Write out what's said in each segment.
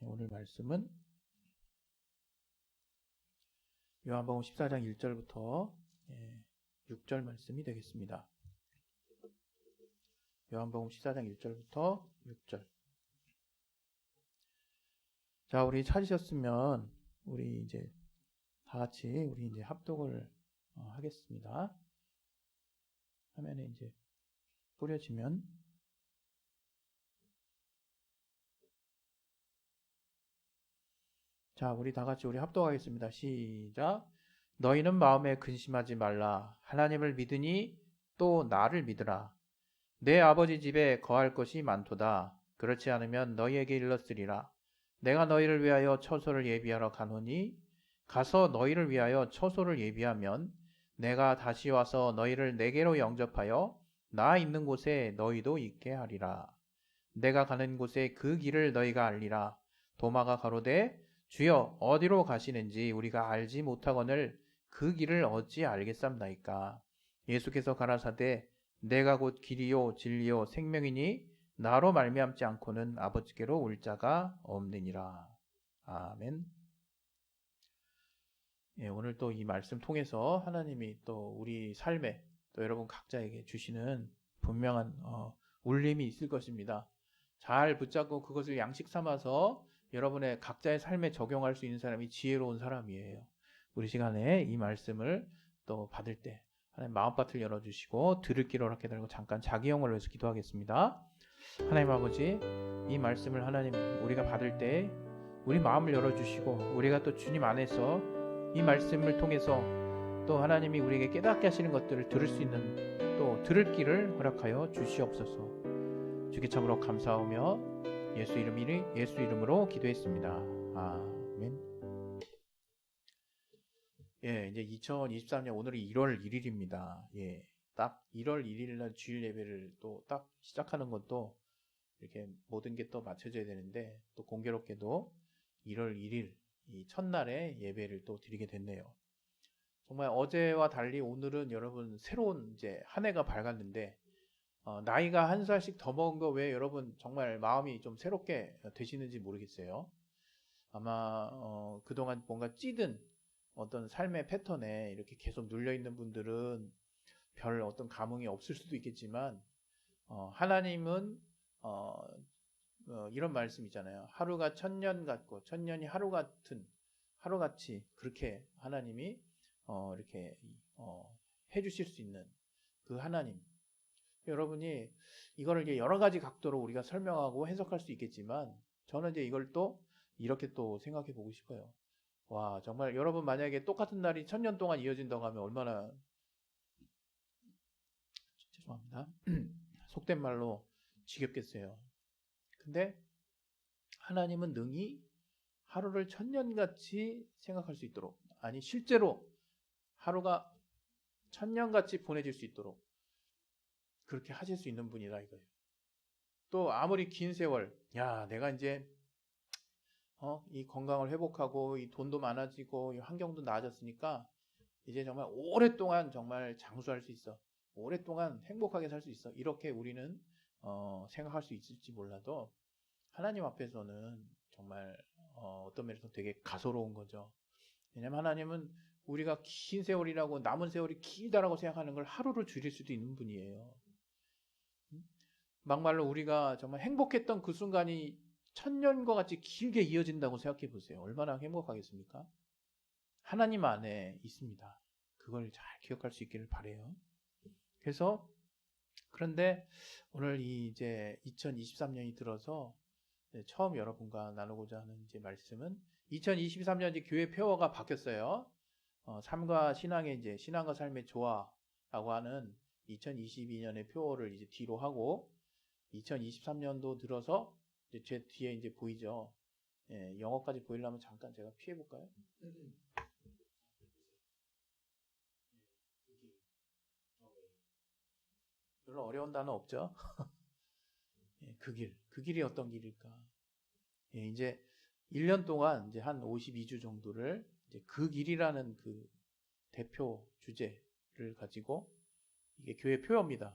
오늘 말씀은 요한복음 14장 1절부터 6절 말씀이 되겠습니다. 요한복음 14장 1절부터 6절. 자, 우리 찾으셨으면 우리 이제 다 같이 우리 이제 합독을 하겠습니다. 화면에 이제 뿌려지면 자, 우리 다 같이 우리 합독하겠습니다. 시작. 너희는 마음에 근심하지 말라. 하나님을 믿으니 또 나를 믿으라. 내 아버지 집에 거할 것이 많도다. 그렇지 않으면 너희에게 일렀으리라. 내가 너희를 위하여 처소를 예비하러 가노니 가서 너희를 위하여 처소를 예비하면 내가 다시 와서 너희를 내게로 영접하여 나 있는 곳에 너희도 있게 하리라. 내가 가는 곳에 그 길을 너희가 알리라. 도마가 가로되 주여 어디로 가시는지 우리가 알지 못하거늘 그 길을 어찌 알겠삼나이까. 예수께서 가라사대 내가 곧 길이요 진리요 생명이니 나로 말미암지 않고는 아버지께로 올 자가 없느니라. 아멘. 오늘 또 이 말씀 통해서 하나님이 또 우리 삶에 또 여러분 각자에게 주시는 분명한 울림이 있을 것입니다. 잘 붙잡고 그것을 양식 삼아서 여러분의 각자의 삶에 적용할 수 있는 사람이 지혜로운 사람이에요. 우리 시간에 이 말씀을 또 받을 때 하나님 마음밭을 열어주시고 들을 길을 허락해 달라고 잠깐 자기 영혼을 위해서 기도하겠습니다. 하나님 아버지, 이 말씀을 하나님 우리가 받을 때 우리 마음을 열어주시고 우리가 또 주님 안에서 이 말씀을 통해서 또 하나님이 우리에게 깨닫게 하시는 것들을 들을 수 있는 또 들을 길을 허락하여 주시옵소서. 주께 참으로 감사하며 예수 이름으로 기도했습니다. 아멘. 이제 2023년 오늘이 1월 1일입니다. 딱 1월 1일 날 주일 예배를 또 딱 시작하는 것도 이렇게 모든 게 또 맞춰져야 되는데 또 공교롭게도 1월 1일 이 첫날에 예배를 또 드리게 됐네요. 정말 어제와 달리 오늘은 여러분 새로운 이제 한 해가 밝았는데 나이가 한 살씩 더 먹은 거 왜 여러분 정말 마음이 좀 새롭게 되시는지 모르겠어요. 아마 그동안 뭔가 찌든 어떤 삶의 패턴에 이렇게 계속 눌려있는 분들은 별 어떤 감흥이 없을 수도 있겠지만 하나님은 이런 말씀 있잖아요. 하루가 천년 같고 천년이 하루같이 그렇게 하나님이 이렇게 해주실 수 있는 그 하나님. 여러분이 이거를 이제 여러 가지 각도로 우리가 설명하고 해석할 수 있겠지만 저는 이제 이걸 또 이렇게 또 생각해 보고 싶어요. 와, 정말 여러분 만약에 똑같은 날이 천년 동안 이어진다고 하면 얼마나 죄송합니다. 속된 말로 지겹겠어요. 근데 하나님은 능히 하루를 천년같이 생각할 수 있도록, 아니 실제로 하루가 천년같이 보내질 수 있도록 그렇게 하실 수 있는 분이라 이거예요. 또 아무리 긴 세월, 내가 이제 이 건강을 회복하고 이 돈도 많아지고 이 환경도 나아졌으니까 이제 정말 오랫동안 정말 장수할 수 있어. 오랫동안 행복하게 살 수 있어. 이렇게 우리는 생각할 수 있을지 몰라도 하나님 앞에서는 정말 어떤 면에서 되게 가소로운 거죠. 왜냐하면 하나님은 우리가 긴 세월이라고 남은 세월이 길다라고 생각하는 걸 하루로 줄일 수도 있는 분이에요. 막말로 우리가 정말 행복했던 그 순간이 천년과 같이 길게 이어진다고 생각해 보세요. 얼마나 행복하겠습니까? 하나님 안에 있습니다. 그걸 잘 기억할 수 있기를 바라요. 그래서 그런데 오늘 이제 2023년이 들어서 처음 여러분과 나누고자 하는 이제 말씀은 2023년 이제 교회 표어가 바뀌었어요. 삶과 신앙의 이제 신앙과 삶의 조화라고 하는 2022년의 표어를 이제 뒤로 하고 2023년도 들어서 이제 제 뒤에 이제 보이죠. 영어까지 보이려면 잠깐 제가 피해 볼까요? 별로 어려운 단어 없죠? 그 길이 어떤 길일까? 이제 1년 동안 이제 한 52주 정도를 이제 그 길이라는 그 대표 주제를 가지고 이게 교회 표어입니다.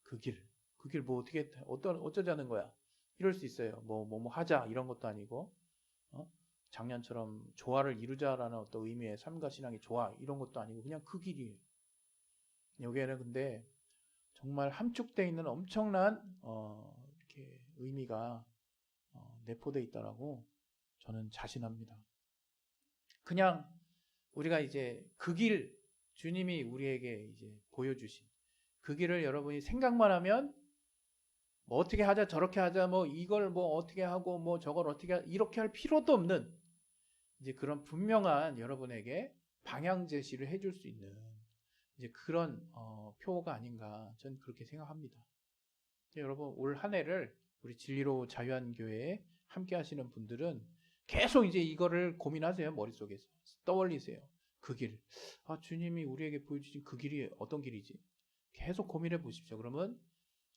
그 길 뭐 어쩌자는 거야? 이럴 수 있어요. 뭐 하자 이런 것도 아니고 작년처럼 조화를 이루자라는 어떤 의미의 삶과 신앙의 조화 이런 것도 아니고 그냥 그 길이에요. 여기에는 근데 정말 함축되어 있는 엄청난 이렇게 의미가 내포되어 있다라고 저는 자신합니다. 그냥 우리가 이제 그 길, 주님이 우리에게 이제 보여주신 그 길을 여러분이 생각만 하면 뭐 어떻게 하자 저렇게 하자 뭐 이걸 뭐 어떻게 하고 뭐 저걸 어떻게 이렇게 할 필요도 없는 이제 그런 분명한 여러분에게 방향 제시를 해줄 수 있는 이제 그런 표가 아닌가 저는 그렇게 생각합니다. 여러분 올 한 해를 우리 진리로 자유한교회에 함께 하시는 분들은 계속 이제 이거를 고민하세요. 머릿속에서 떠올리세요. 그 길. 주님이 우리에게 보여주신 그 길이 어떤 길이지? 계속 고민해 보십시오. 그러면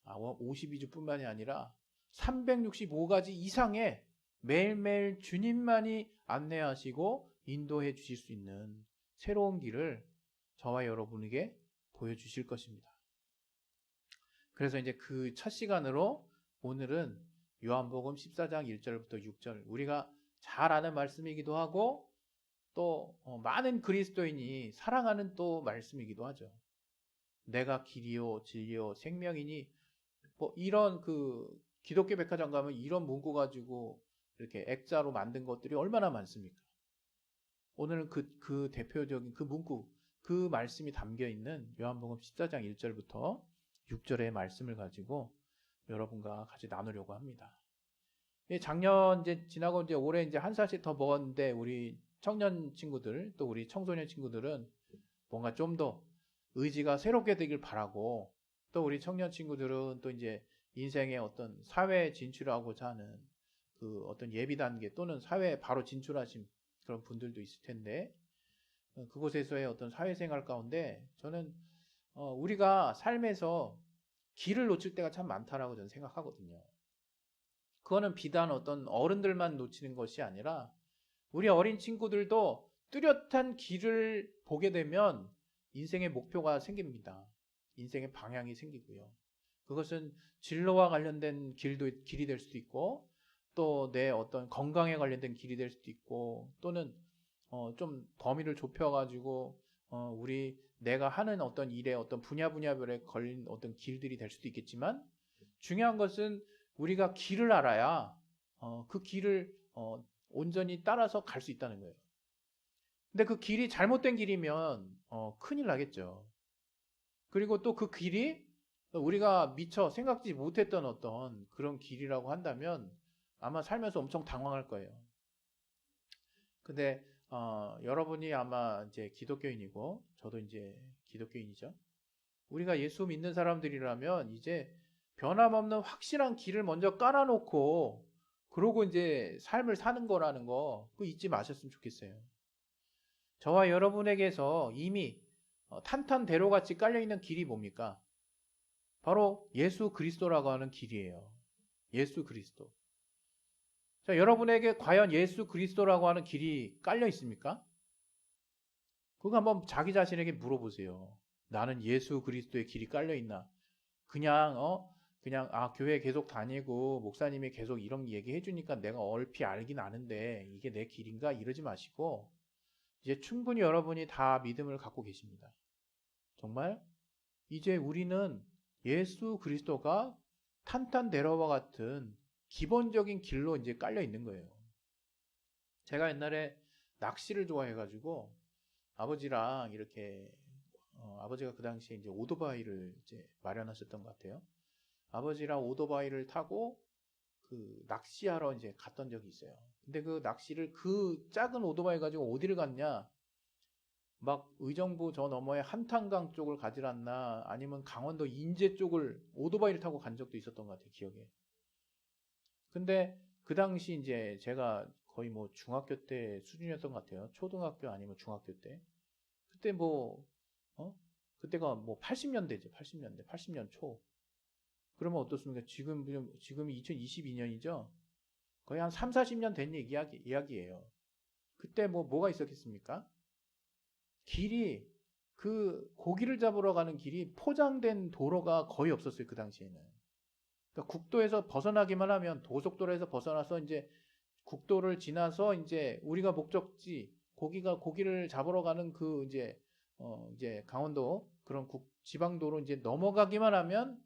52주뿐만이 아니라 365가지 이상의 매일매일 주님만이 안내하시고 인도해 주실 수 있는 새로운 길을 저와 여러분에게 보여주실 것입니다. 그래서 이제 그 첫 시간으로 오늘은 요한복음 14장 1절부터 6절 우리가 잘 아는 말씀이기도 하고 또 많은 그리스도인이 사랑하는 또 말씀이기도 하죠. 내가 길이요 진리요 생명이니 뭐 이런 그 기독교 백화점 가면 이런 문구 가지고 이렇게 액자로 만든 것들이 얼마나 많습니까? 오늘은 그 대표적인 그 문구 그 말씀이 담겨 있는 요한복음 14장 1절부터 6절의 말씀을 가지고 여러분과 같이 나누려고 합니다. 작년 이제 지나고 이제 올해 이제 한 살씩 더 먹었는데 우리 청년 친구들 또 우리 청소년 친구들은 뭔가 좀 더 의지가 새롭게 되길 바라고 또 우리 청년 친구들은 또 이제 인생의 어떤 사회에 진출하고자 하는 그 어떤 예비 단계 또는 사회에 바로 진출하신 그런 분들도 있을 텐데 그곳에서의 어떤 사회생활 가운데 저는 우리가 삶에서 길을 놓칠 때가 참 많다라고 저는 생각하거든요. 그거는 비단 어떤 어른들만 놓치는 것이 아니라 우리 어린 친구들도 뚜렷한 길을 보게 되면 인생의 목표가 생깁니다. 인생의 방향이 생기고요. 그것은 진로와 관련된 길이 될 수도 있고 또 내 어떤 건강에 관련된 길이 될 수도 있고 또는 좀 범위를 좁혀가지고 우리 내가 하는 어떤 일에 어떤 분야별에 걸린 어떤 길들이 될 수도 있겠지만 중요한 것은 우리가 길을 알아야 그 길을 온전히 따라서 갈 수 있다는 거예요. 근데 그 길이 잘못된 길이면 큰일 나겠죠. 그리고 또 그 길이 우리가 미처 생각지 못했던 어떤 그런 길이라고 한다면 아마 살면서 엄청 당황할 거예요. 근데 여러분이 아마 이제 기독교인이고 저도 이제 기독교인이죠. 우리가 예수 믿는 사람들이라면 이제 변함없는 확실한 길을 먼저 깔아놓고 그러고 이제 삶을 사는 거라는 거 그거 잊지 마셨으면 좋겠어요. 저와 여러분에게서 이미 탄탄대로같이 깔려있는 길이 뭡니까? 바로 예수 그리스도라고 하는 길이에요. 예수 그리스도. 자, 여러분에게 과연 예수 그리스도라고 하는 길이 깔려 있습니까? 그거 한번 자기 자신에게 물어보세요. 나는 예수 그리스도의 길이 깔려 있나? 그냥 교회 계속 다니고 목사님이 계속 이런 얘기 해주니까 내가 얼핏 알긴 아는데 이게 내 길인가? 이러지 마시고 이제 충분히 여러분이 다 믿음을 갖고 계십니다. 정말 이제 우리는 예수 그리스도가 탄탄대로와 같은 기본적인 길로 이제 깔려 있는 거예요. 제가 옛날에 낚시를 좋아해가지고 아버지랑 이렇게 아버지가 그 당시에 이제 오토바이를 이제 마련하셨던 것 같아요. 아버지랑 오토바이를 타고 그 낚시하러 이제 갔던 적이 있어요. 근데 그 낚시를 그 작은 오토바이 가지고 어디를 갔냐? 막 의정부 저 너머에 한탄강 쪽을 가질 않나 아니면 강원도 인제 쪽을 오토바이를 타고 간 적도 있었던 것 같아요. 기억에. 근데 그 당시 이제 제가 거의 뭐 중학교 때 수준이었던 것 같아요. 초등학교 아니면 중학교 때. 그때 그때가 뭐 80년대죠. 80년 초. 그러면 어떻습니까? 지금이 2022년이죠. 거의 한 3, 40년 된 이야기예요. 그때 뭐가 있었겠습니까? 길이 그 고기를 잡으러 가는 길이 포장된 도로가 거의 없었어요. 그 당시에는. 그러니까 국도에서 벗어나기만 하면 도속도로에서 벗어나서 이제 국도를 지나서 이제 우리가 목적지 고기를 잡으러 가는 그 이제 강원도 그런 지방도로 이제 넘어가기만 하면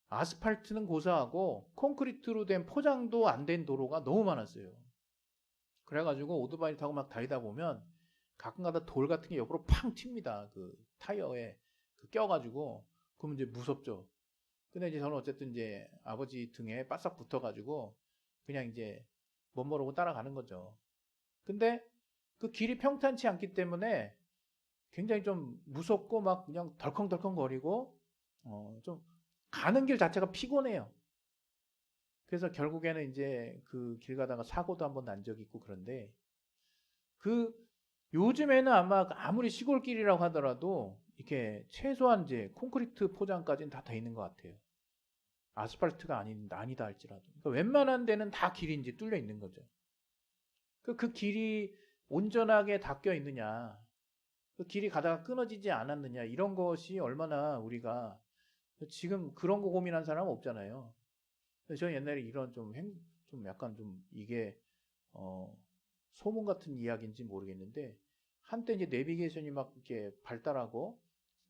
아스팔트는 고사하고 콘크리트로 된 포장도 안 된 도로가 너무 많았어요. 그래가지고 오토바이 타고 막 달리다 보면 가끔가다 돌 같은 게 옆으로 팡 튑니다. 그 타이어에 껴가지고 그러면 이제 무섭죠. 근데 이제 저는 어쨌든 이제 아버지 등에 바싹 붙어가지고 그냥 이제 못 모르고 따라가는 거죠. 근데 그 길이 평탄치 않기 때문에 굉장히 좀 무섭고 막 그냥 덜컹덜컹 거리고 좀 가는 길 자체가 피곤해요. 그래서 결국에는 이제 그 길 가다가 사고도 한번 난 적이 있고 그런데 그 요즘에는 아마 아무리 시골길이라고 하더라도 이렇게 최소한 이제 콘크리트 포장까지는 다 돼 있는 것 같아요. 아스팔트가 아니다 할지라도. 그러니까 웬만한 데는 다 길이 이제 뚫려 있는 거죠. 그 길이 온전하게 닦여 있느냐, 그 길이 가다가 끊어지지 않았느냐, 이런 것이 얼마나 우리가 지금 그런 거 고민한 사람은 없잖아요. 저는 옛날에 이런 좀 약간 좀 이게 소문 같은 이야기인지 모르겠는데 한때 이제 내비게이션이 막 이렇게 발달하고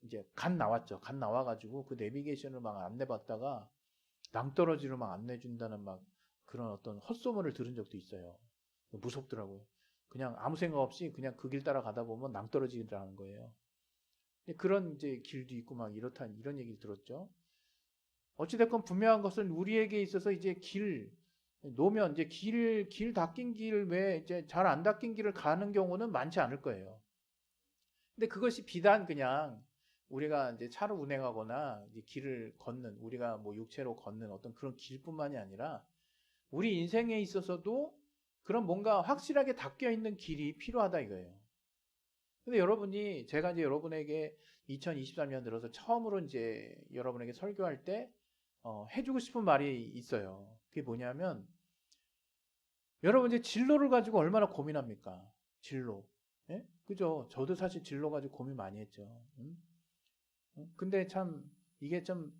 이제 간 나왔죠. 간 나와가지고 그 내비게이션을 막 안내받다가 낭떠러지로 막 안내준다는 막 그런 어떤 헛소문을 들은 적도 있어요. 무섭더라고요. 그냥 아무 생각 없이 그냥 그 길 따라 가다 보면 낭떠러지라는 거예요. 그런 이제 길도 있고 막 이런 얘기를 들었죠. 어찌됐건 분명한 것은 우리에게 있어서 이제 노면 이제 길 닦인 길 외에 이제 잘 안 닦인 길을 가는 경우는 많지 않을 거예요. 근데 그것이 비단 그냥 우리가 이제 차로 운행하거나 이제 길을 걷는 우리가 뭐 육체로 걷는 어떤 그런 길뿐만이 아니라 우리 인생에 있어서도 그런 뭔가 확실하게 닦여 있는 길이 필요하다 이거예요. 근데 제가 이제 여러분에게 2023년 들어서 처음으로 이제 여러분에게 설교할 때 해주고 싶은 말이 있어요. 그게 뭐냐면 여러분 이제 진로를 가지고 얼마나 고민합니까? 진로. 예? 그죠? 저도 사실 진로 가지고 고민 많이 했죠. 근데 참 이게 좀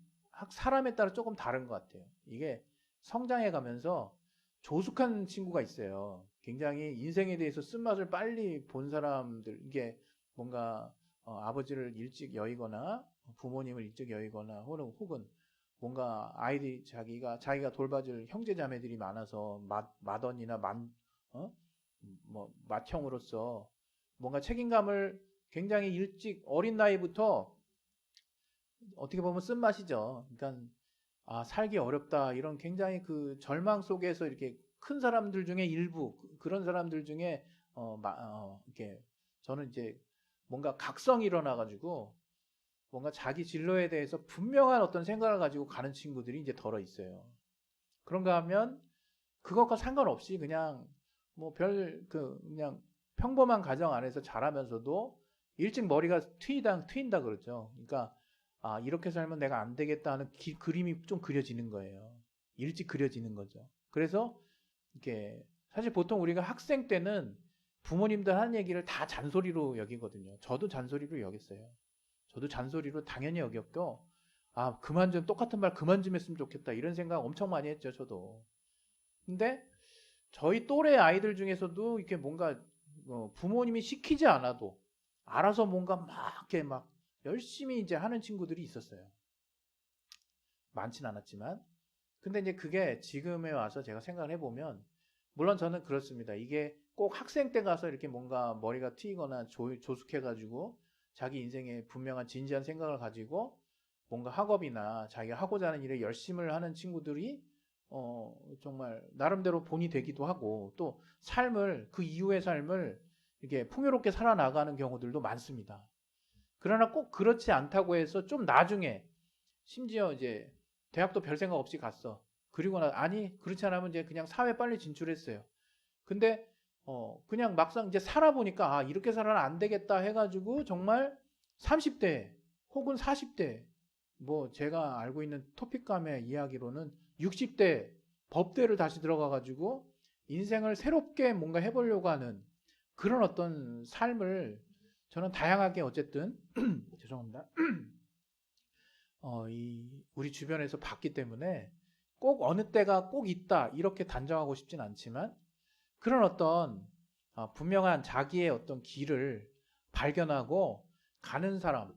사람에 따라 조금 다른 것 같아요. 이게 성장해 가면서 조숙한 친구가 있어요. 굉장히 인생에 대해서 쓴맛을 빨리 본 사람들, 이게 뭔가 아버지를 일찍 여의거나 부모님을 일찍 여의거나 혹은 뭔가 자기가 돌봐줄 형제 자매들이 많아서 맏언니나 맏형으로서 뭔가 책임감을 굉장히 일찍 어린 나이부터 어떻게 보면 쓴맛이죠. 그러니까 살기 어렵다 이런 굉장히 그 절망 속에서 이렇게 큰 사람들 중에 일부 그런 사람들 중에 이렇게 저는 이제 뭔가 각성이 일어나가지고 뭔가 자기 진로에 대해서 분명한 어떤 생각을 가지고 가는 친구들이 이제 덜어 있어요. 그런가 하면 그것과 상관없이 그냥 그냥 평범한 가정 안에서 자라면서도 일찍 머리가 트인다 그러죠. 그러니까 이렇게 살면 내가 안 되겠다 하는 그림이 좀 그려지는 거예요. 일찍 그려지는 거죠. 그래서 이렇게 사실 보통 우리가 학생 때는 부모님들 하는 얘기를 다 잔소리로 여기거든요. 저도 잔소리로 여겼어요. 저도 잔소리로 당연히 여겼고 똑같은 말 그만 좀 했으면 좋겠다 이런 생각 엄청 많이 했죠. 저도. 근데 저희 또래 아이들 중에서도 이렇게 뭔가 부모님이 시키지 않아도 알아서 뭔가 이렇게 막 열심히 이제 하는 친구들이 있었어요. 많진 않았지만. 근데 이제 그게 지금에 와서 제가 생각을 해보면, 물론 저는 그렇습니다. 이게 꼭 학생 때 가서 이렇게 뭔가 머리가 트이거나 조숙해가지고 자기 인생에 분명한 진지한 생각을 가지고 뭔가 학업이나 자기가 하고자 하는 일에 열심을 하는 친구들이 정말 나름대로 본이 되기도 하고 또 그 이후의 삶을 이렇게 풍요롭게 살아나가는 경우들도 많습니다. 그러나 꼭 그렇지 않다고 해서 좀 나중에 심지어 이제 대학도 별 생각 없이 갔어. 그리고 그렇지 않으면 이제 그냥 사회 빨리 진출했어요. 근데 그냥 막상 이제 살아보니까 이렇게 살아는 안 되겠다 해가지고 정말 30대 혹은 40대 제가 알고 있는 토픽감의 이야기로는 60대 법대를 다시 들어가가지고 인생을 새롭게 뭔가 해보려고 하는 그런 어떤 삶을 저는 다양하게 어쨌든 죄송합니다. 우리 주변에서 봤기 때문에 꼭 어느 때가 꼭 있다 이렇게 단정하고 싶진 않지만 그런 어떤 분명한 자기의 어떤 길을 발견하고 가는 사람이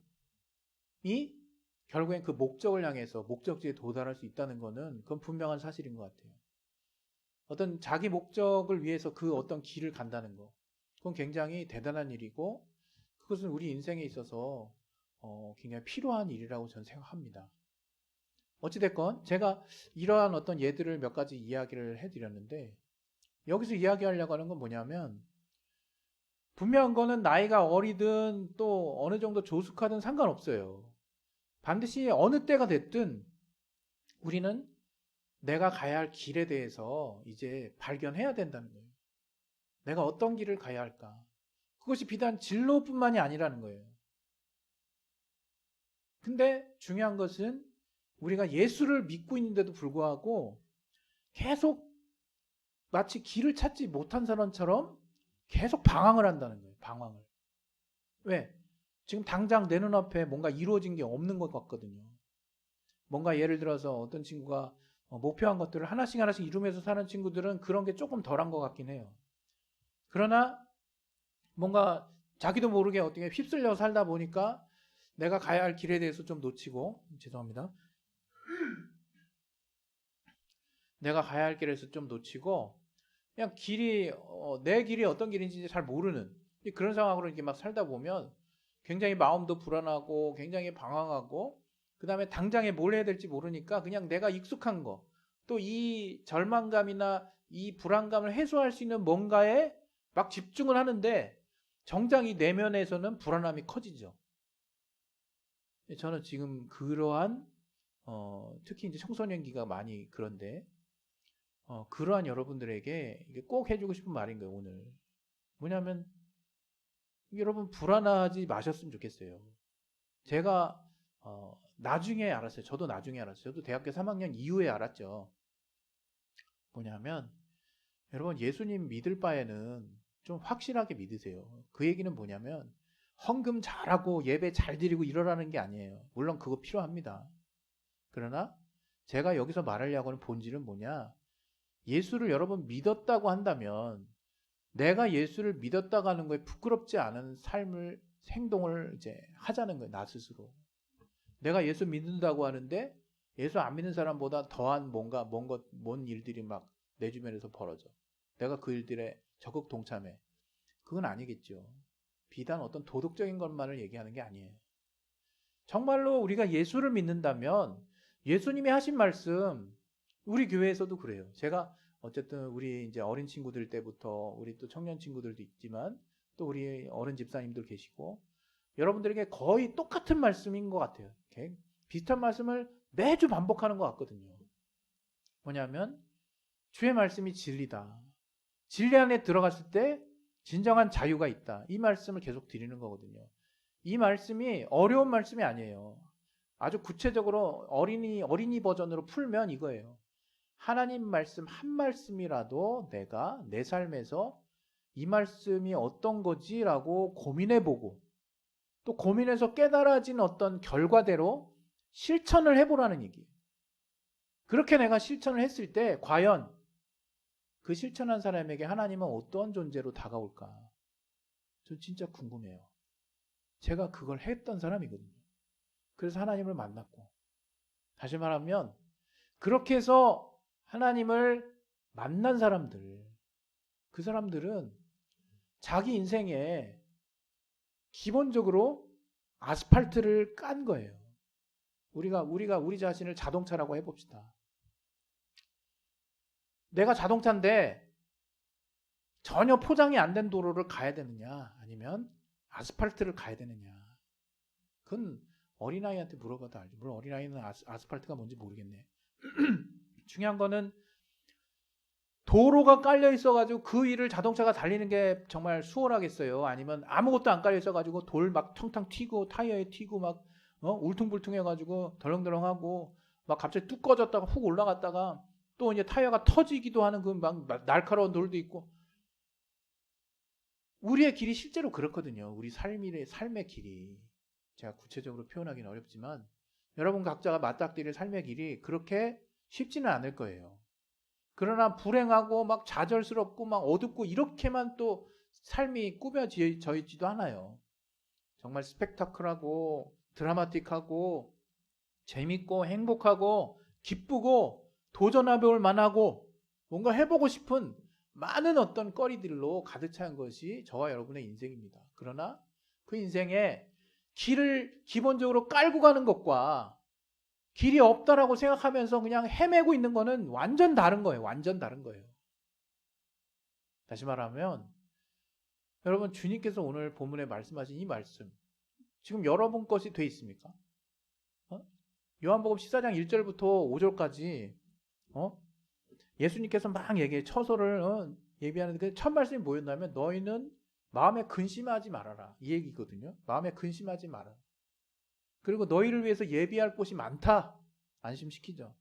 결국엔 그 목적을 향해서 목적지에 도달할 수 있다는 것은 그건 분명한 사실인 것 같아요. 어떤 자기 목적을 위해서 그 어떤 길을 간다는 거, 그건 굉장히 대단한 일이고 그것은 우리 인생에 있어서 굉장히 필요한 일이라고 저는 생각합니다. 어찌됐건 제가 이러한 어떤 예들을 몇 가지 이야기를 해드렸는데 여기서 이야기하려고 하는 건 뭐냐면 분명한 거는 나이가 어리든 또 어느 정도 조숙하든 상관없어요. 반드시 어느 때가 됐든 우리는 내가 가야 할 길에 대해서 이제 발견해야 된다는 거예요. 내가 어떤 길을 가야 할까? 그것이 비단 진로뿐만이 아니라는 거예요. 근데 중요한 것은 우리가 예수를 믿고 있는데도 불구하고 계속 마치 길을 찾지 못한 사람처럼 계속 방황을 한다는 거예요. 방황을. 왜? 지금 당장 내 눈앞에 뭔가 이루어진 게 없는 것 같거든요. 뭔가 예를 들어서 어떤 친구가 목표한 것들을 하나씩 하나씩 이루면서 사는 친구들은 그런 게 조금 덜한 것 같긴 해요. 그러나 뭔가 자기도 모르게 어떻게 휩쓸려 살다 보니까 내가 가야 할 길에 대해서 좀 놓치고, 죄송합니다. 내가 가야 할 길에서 좀 놓치고 그냥 길이 내 길이 어떤 길인지 잘 모르는 그런 상황으로 이렇게 막 살다 보면 굉장히 마음도 불안하고 굉장히 방황하고 그 다음에 당장에 뭘 해야 될지 모르니까 그냥 내가 익숙한 거 또 이 절망감이나 이 불안감을 해소할 수 있는 뭔가에 막 집중을 하는데 정작 이 내면에서는 불안함이 커지죠. 저는 지금 그러한 특히 이제 청소년기가 많이 그런데 그러한 여러분들에게 꼭 해주고 싶은 말인 거예요, 오늘. 뭐냐면, 여러분 불안하지 마셨으면 좋겠어요. 제가, 나중에 알았어요. 저도 나중에 알았어요. 저도 대학교 3학년 이후에 알았죠. 뭐냐면, 여러분 예수님 믿을 바에는 좀 확실하게 믿으세요. 그 얘기는 뭐냐면, 헌금 잘하고 예배 잘 드리고 이러라는 게 아니에요. 물론 그거 필요합니다. 그러나, 제가 여기서 말하려고 하는 본질은 뭐냐? 예수를 여러분 믿었다고 한다면 내가 예수를 믿었다고 하는 거에 부끄럽지 않은 삶을 행동을 이제 하자는 거예요. 나 스스로. 내가 예수 믿는다고 하는데 예수 안 믿는 사람보다 더한 뭔 일들이 막 내 주변에서 벌어져. 내가 그 일들에 적극 동참해. 그건 아니겠죠. 비단 어떤 도덕적인 것만을 얘기하는 게 아니에요. 정말로 우리가 예수를 믿는다면 예수님이 하신 말씀 우리 교회에서도 그래요. 제가 어쨌든 우리 이제 어린 친구들 때부터 우리 또 청년 친구들도 있지만 또 우리 어른 집사님들 계시고 여러분들에게 거의 똑같은 말씀인 것 같아요. 이렇게 비슷한 말씀을 매주 반복하는 것 같거든요. 뭐냐면 주의 말씀이 진리다. 진리 안에 들어갔을 때 진정한 자유가 있다. 이 말씀을 계속 드리는 거거든요. 이 말씀이 어려운 말씀이 아니에요. 아주 구체적으로 어린이 버전으로 풀면 이거예요. 하나님 말씀 한 말씀이라도 내가 내 삶에서 이 말씀이 어떤 거지라고 고민해보고 또 고민해서 깨달아진 어떤 결과대로 실천을 해보라는 얘기예요. 그렇게 내가 실천을 했을 때 과연 그 실천한 사람에게 하나님은 어떤 존재로 다가올까? 저 진짜 궁금해요. 제가 그걸 했던 사람이거든요. 그래서 하나님을 만났고 다시 말하면 그렇게 해서 하나님을 만난 사람들 그 사람들은 자기 인생에 기본적으로 아스팔트를 깐 거예요. 우리가 우리 자신을 자동차라고 해봅시다. 내가 자동차인데 전혀 포장이 안 된 도로를 가야 되느냐 아니면 아스팔트를 가야 되느냐 그건 어린아이한테 물어봐도 알죠. 물론 어린아이는 아스팔트가 뭔지 모르겠네. 중요한 거는 도로가 깔려 있어가지고 그 위를 자동차가 달리는 게 정말 수월하겠어요? 아니면 아무것도 안 깔려 있어가지고 돌 막 텅텅 튀고 타이어에 튀고 막 울퉁불퉁해가지고 덜렁덜렁하고 막 갑자기 뚝 꺼졌다가 훅 올라갔다가 또 이제 타이어가 터지기도 하는 그 막 날카로운 돌도 있고 우리의 길이 실제로 그렇거든요. 우리 삶의 길이 제가 구체적으로 표현하기는 어렵지만 여러분 각자가 맞닥뜨릴 삶의 길이 그렇게 쉽지는 않을 거예요. 그러나 불행하고 막 좌절스럽고 막 어둡고 이렇게만 또 삶이 꾸며져 있지도 않아요. 정말 스펙타클하고 드라마틱하고 재밌고 행복하고 기쁘고 도전해볼 만하고 뭔가 해보고 싶은 많은 어떤 거리들로 가득 찬 것이 저와 여러분의 인생입니다. 그러나 그 인생에 길을 기본적으로 깔고 가는 것과 길이 없다라고 생각하면서 그냥 헤매고 있는 거는 완전 다른 거예요. 완전 다른 거예요. 다시 말하면 여러분, 주님께서 오늘 본문에 말씀하신 이 말씀 지금 여러분 것이 돼 있습니까? 요한복음 14장 1절부터 5절까지 예수님께서 막 처서를 예비하는데 첫 말씀이 뭐였냐면 너희는 마음에 근심하지 말아라, 이 얘기거든요. 마음에 근심하지 말아라. 그리고 너희를 위해서 예비할 곳이 많다, 안심시키죠.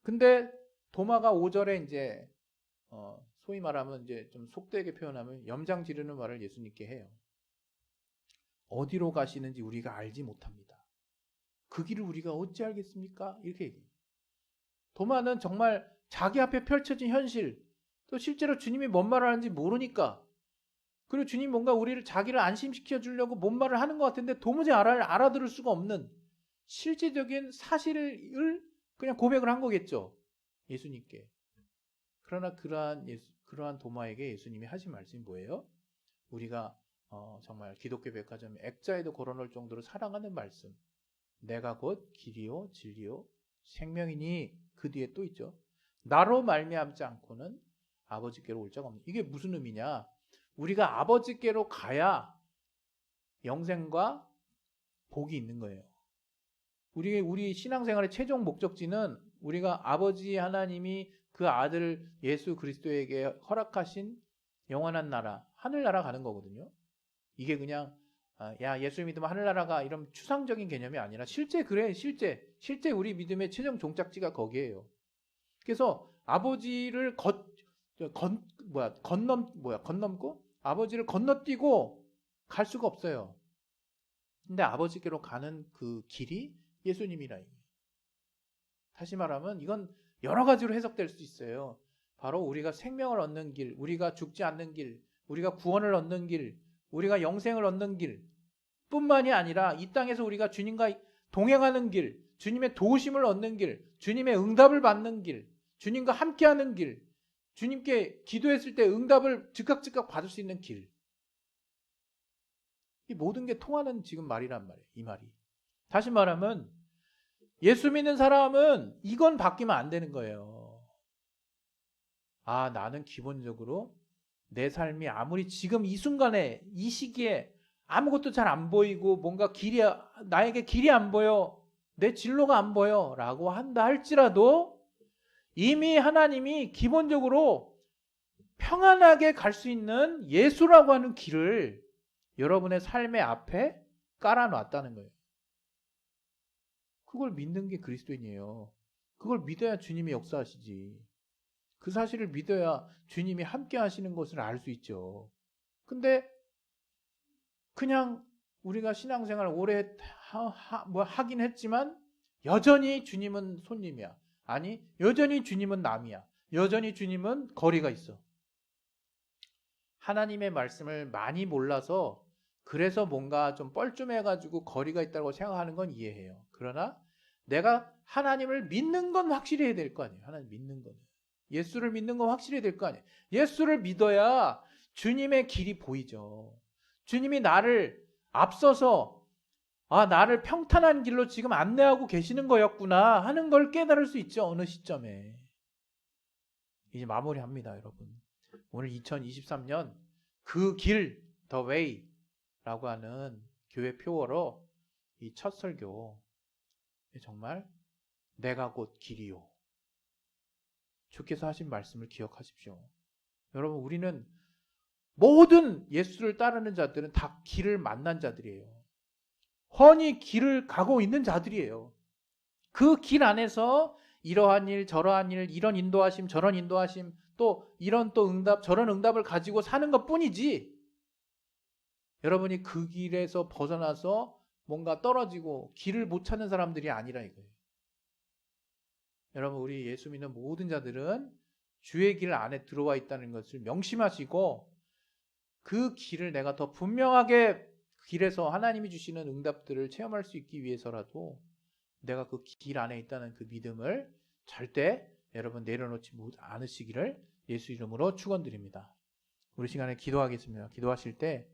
근데 도마가 5절에 이제 소위 말하면 이제 좀 속되게 표현하면 염장 지르는 말을 예수님께 해요. 어디로 가시는지 우리가 알지 못합니다. 그 길을 우리가 어찌 알겠습니까? 이렇게 얘기해요. 도마는 정말 자기 앞에 펼쳐진 현실, 또 실제로 주님이 뭔 말을 하는지 모르니까, 그리고 주님이 뭔가 자기를 안심시켜 주려고 뭔 말을 하는 것 같은데 도무지 알아들을 수가 없는 실제적인 사실을 그냥 고백을 한 거겠죠, 예수님께. 그러나 그러한 도마에게 예수님이 하신 말씀이 뭐예요? 우리가 정말 기독교 백화점 액자에도 걸어놓을 정도로 사랑하는 말씀. 내가 곧 길이요 진리요 생명이니, 그 뒤에 또 있죠. 나로 말미암지 않고는 아버지께로 올 자가 없는. 이게 무슨 의미냐? 우리가 아버지께로 가야 영생과 복이 있는 거예요. 우리 신앙생활의 최종 목적지는 우리가 아버지 하나님이 그 아들 예수 그리스도에게 허락하신 영원한 나라, 하늘나라 가는 거거든요. 이게 그냥 야, 예수 믿으면 하늘나라가 이런 추상적인 개념이 아니라 실제 그래, 실제 우리 믿음의 최종 종착지가 거기에요. 그래서 아버지를 건넘고 아버지를 건너뛰고 갈 수가 없어요. 근데 아버지께로 가는 그 길이 예수님이라. 다시 말하면 이건 여러 가지로 해석될 수 있어요. 바로 우리가 생명을 얻는 길, 우리가 죽지 않는 길, 우리가 구원을 얻는 길, 우리가 영생을 얻는 길 뿐만이 아니라 이 땅에서 우리가 주님과 동행하는 길, 주님의 도우심을 얻는 길, 주님의 응답을 받는 길, 주님과 함께하는 길, 주님께 기도했을 때 응답을 즉각 받을 수 있는 길. 이 모든 게 통하는 지금 말이란 말이에요. 이 말이. 다시 말하면 예수 믿는 사람은 이건 바뀌면 안 되는 거예요. 나는 기본적으로 내 삶이 아무리 지금 이 순간에 이 시기에 아무것도 잘 안 보이고 뭔가 나에게 길이 안 보여, 내 진로가 안 보여 라고 한다 할지라도 이미 하나님이 기본적으로 평안하게 갈 수 있는 예수라고 하는 길을 여러분의 삶의 앞에 깔아놨다는 거예요. 그걸 믿는 게 그리스도인이에요. 그걸 믿어야 주님이 역사하시지. 그 사실을 믿어야 주님이 함께 하시는 것을 알 수 있죠. 근데 그냥 우리가 신앙생활 오래 하긴 했지만 여전히 주님은 손님이야. 아니, 여전히 주님은 남이야. 여전히 주님은 거리가 있어. 하나님의 말씀을 많이 몰라서 그래서 뭔가 좀 뻘쭘해가지고 거리가 있다고 생각하는 건 이해해요. 그러나 내가 하나님을 믿는 건 확실히 해야 될 거 아니에요. 하나님 믿는 건. 예수를 믿는 건 확실히 해야 될 거 아니에요. 예수를 믿어야 주님의 길이 보이죠. 주님이 나를 앞서서 나를 평탄한 길로 지금 안내하고 계시는 거였구나 하는 걸 깨달을 수 있죠. 어느 시점에. 이제 마무리합니다, 여러분. 오늘 2023년 그 길, The Way 라고 하는 교회 표어로 이 첫 설교, 정말 내가 곧 길이요. 주께서 하신 말씀을 기억하십시오. 여러분, 우리는 모든 예수를 따르는 자들은 다 길을 만난 자들이에요. 훤히 길을 가고 있는 자들이에요. 그 길 안에서 이러한 일, 저러한 일, 이런 인도하심, 저런 인도하심, 또 이런 또 응답, 저런 응답을 가지고 사는 것 뿐이지, 여러분이 그 길에서 벗어나서 뭔가 떨어지고 길을 못 찾는 사람들이 아니라 이거예요. 여러분, 우리 예수 믿는 모든 자들은 주의 길 안에 들어와 있다는 것을 명심하시고, 그 길을 내가 더 분명하게 길에서 하나님이 주시는 응답들을 체험할 수 있기 위해서라도 내가 그 길 안에 있다는 그 믿음을 절대 여러분 내려놓지 않으시기를 예수 이름으로 축원드립니다. 우리 시간에 기도하겠습니다. 기도하실 때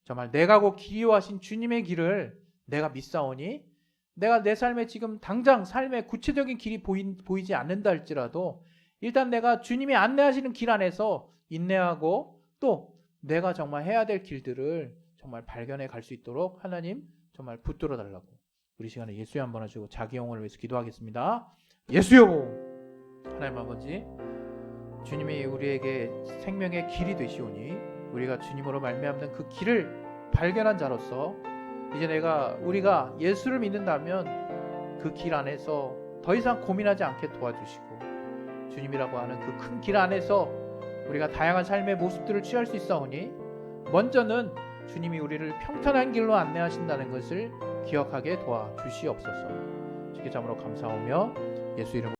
정말 내가 곧 기요하신 주님의 길을 내가 믿사오니, 내가 내 삶에 지금 당장 삶의 구체적인 길이 보이지 않는다 할지라도 일단 내가 주님이 안내하시는 길 안에서 인내하고, 또 내가 정말 해야 될 길들을 정말 발견해 갈 수 있도록 하나님 정말 붙들어 달라고 우리 시간에 예수의 한번 하시고 자기 영혼을 위해서 기도하겠습니다. 예수여, 하나님 아버지, 주님이 우리에게 생명의 길이 되시오니 우리가 주님으로 말미암는 그 길을 발견한 자로서 이제 우리가 예수를 믿는다면 그 길 안에서 더 이상 고민하지 않게 도와주시고, 주님이라고 하는 그 큰 길 안에서 우리가 다양한 삶의 모습들을 취할 수 있사오니 먼저는 주님이 우리를 평탄한 길로 안내하신다는 것을 기억하게 도와주시옵소서. 주기자으로 감사하며 예수 이름으로